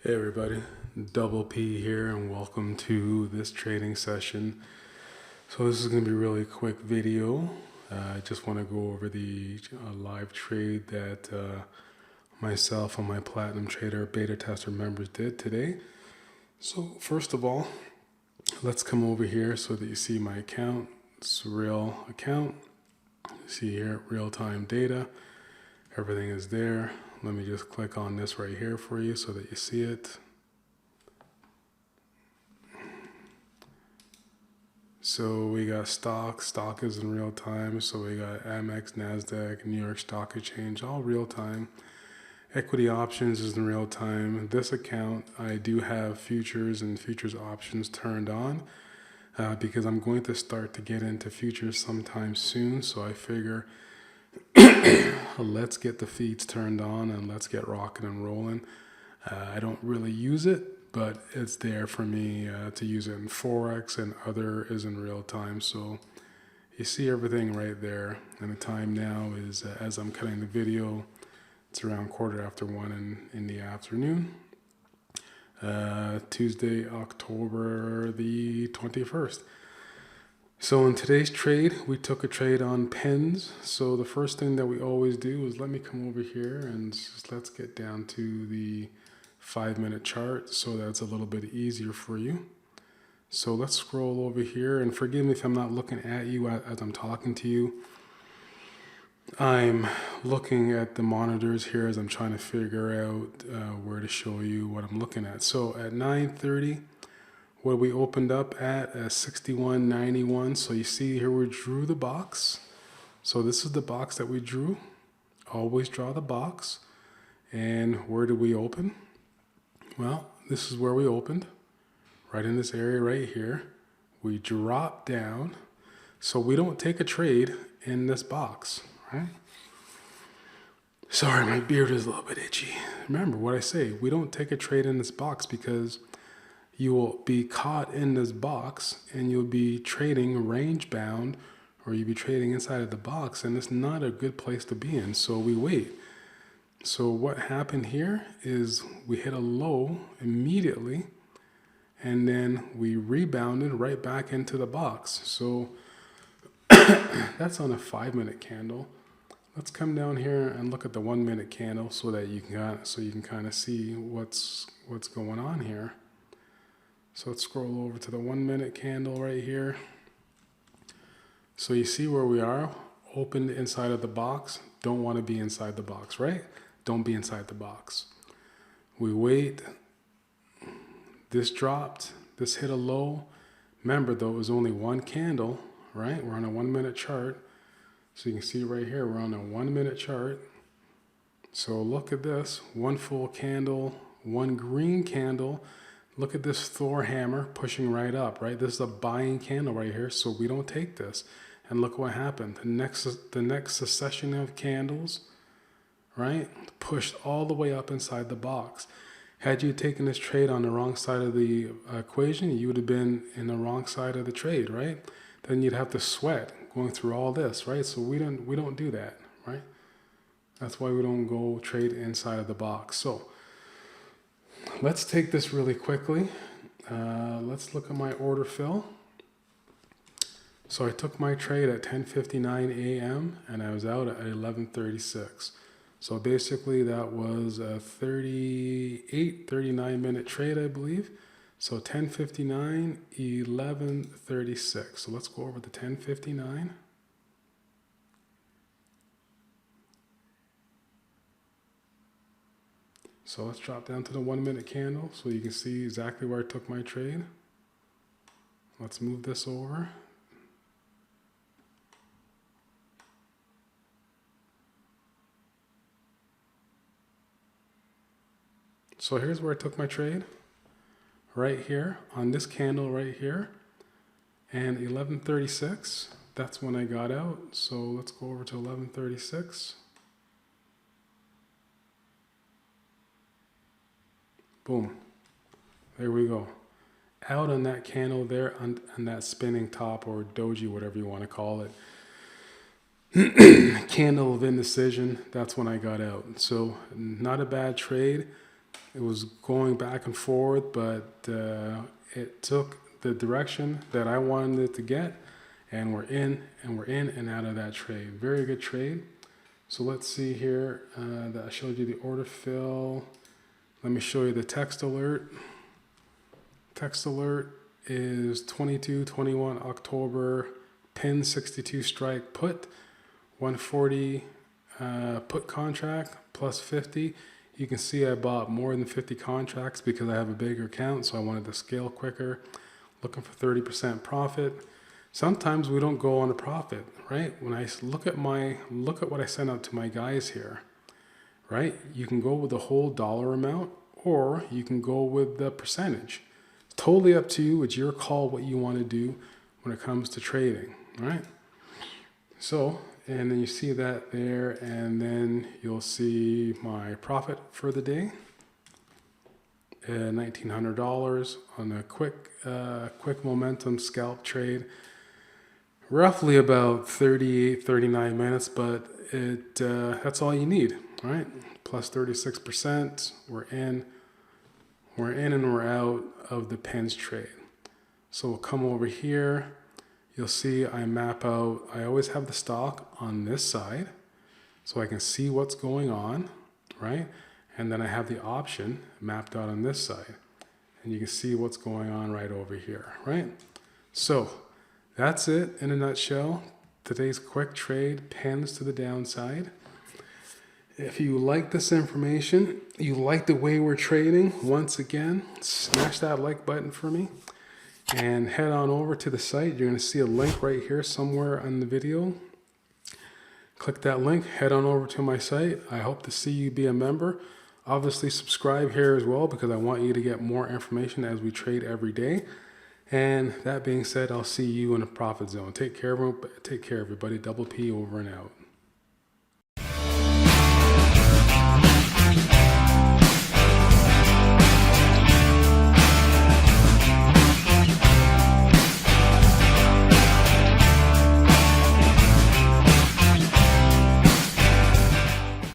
Hey everybody, Double P here and welcome to this trading session. So this is going to be a really quick video. I just want to go over the live trade that myself and my Platinum Trader Beta Tester members did today. So first of all, let's come over here so that you see my account. It's a real account. You see here, real-time data. Everything is there. Let me just click on this right here for you so that you see it. So we got stock is in real time. So we got Amex, NASDAQ, New York Stock Exchange, all real time. Equity options is in real time. This account, I do have futures and futures options turned on because I'm going to start to get into futures sometime soon. So I figure let's get the feeds turned on and let's get rocking and rolling. I don't really use it, but it's there for me to use it in Forex, and other is in real time. So you see everything right there. And the time now is, as I'm cutting the video, it's around 1:15 in the afternoon. Tuesday, October the 21st. So in today's trade, we took a trade on pins. So the first thing that we always do is let me come over here and just let's get down to the 5-minute chart so that's a little bit easier for you. So let's scroll over here, and forgive me if I'm not looking at you as I'm talking to you. I'm looking at the monitors here as I'm trying to figure out where to show you what I'm looking at. So at 9:30, what we opened up at 61.91. So you see here we drew the box. So this is the box that we drew. Always draw the box. And where did we open? Well, this is where we opened, right in this area right here. We drop down. So we don't take a trade in this box, right? Sorry, my beard is a little bit itchy. Remember what I say, we don't take a trade in this box because you will be caught in this box and you'll be trading range bound, or you'll be trading inside of the box, and it's not a good place to be in. So we wait. So what happened here is we hit a low immediately, and then we rebounded right back into the box. So that's on a 5-minute candle. Let's come down here and look at the 1-minute candle so that you can kind of see what's going on here. So let's scroll over to the 1-minute candle right here. So you see where we are, opened inside of the box. Don't want to be inside the box, right? Don't be inside the box. We wait. This dropped. This hit a low. Remember though, it was only one candle, right? We're on a 1-minute chart. So you can see right here, we're on a 1-minute chart. So look at this, one full candle, one green candle. Look at this Thor hammer pushing right up, right? This is a buying candle right here, so we don't take this. And look what happened. The next succession of candles, right, pushed all the way up inside the box. Had you taken this trade on the wrong side of the equation, you would have been in the wrong side of the trade, right? Then you'd have to sweat going through all this, right? So we don't do that, right? That's why we don't go trade inside of the box. So let's take this really quickly. Let's look at my order fill. So I took my trade at 10:59 a.m. and I was out at 11:36. So basically that was a 39-minute trade, I believe. So 10:59, 11:36. So let's go over to 10:59. So let's drop down to the 1-minute candle so you can see exactly where I took my trade. Let's move this over. So here's where I took my trade. Right here on this candle right here. And 11:36, that's when I got out. So let's go over to 11:36. Boom. There we go. Out on that candle there, on that spinning top, or doji, whatever you want to call it. Candle of indecision, that's when I got out. So not a bad trade. It was going back and forth, but it took the direction that I wanted it to get, and we're in and out of that trade. Very good trade. So let's see here that I showed you the order fill. Let me show you the text alert. Text alert is 22/21 October, pin 62 strike put, 140 put contract plus 50. You can see I bought more than 50 contracts because I have a bigger account, so I wanted to scale quicker. Looking for 30% profit. Sometimes we don't go on a profit, right? When I look at what I sent out to my guys here, right? You can go with the whole dollar amount, or you can go with the percentage. It's totally up to you. It's your call what you want to do when it comes to trading, right? So, and then you see that there, and then you'll see my profit for the day, $1,900 on a quick momentum scalp trade. Roughly about 38, 39 minutes, but that's all you need, right? Plus 36%. We're in and we're out of the pins trade. So we'll come over here. You'll see I map out, I always have the stock on this side so I can see what's going on, right? And then I have the option mapped out on this side. And you can see what's going on right over here, right? So that's it in a nutshell. Today's quick trade, pins to the downside. If you like this information, you like the way we're trading, once again, smash that like button for me and head on over to the site. You're going to see a link right here somewhere on the video. Click that link, head on over to my site. I hope to see you be a member. Obviously subscribe here as well because I want you to get more information as we trade every day. And that being said, I'll see you in a profit zone. Take care, everybody. Double P over and out.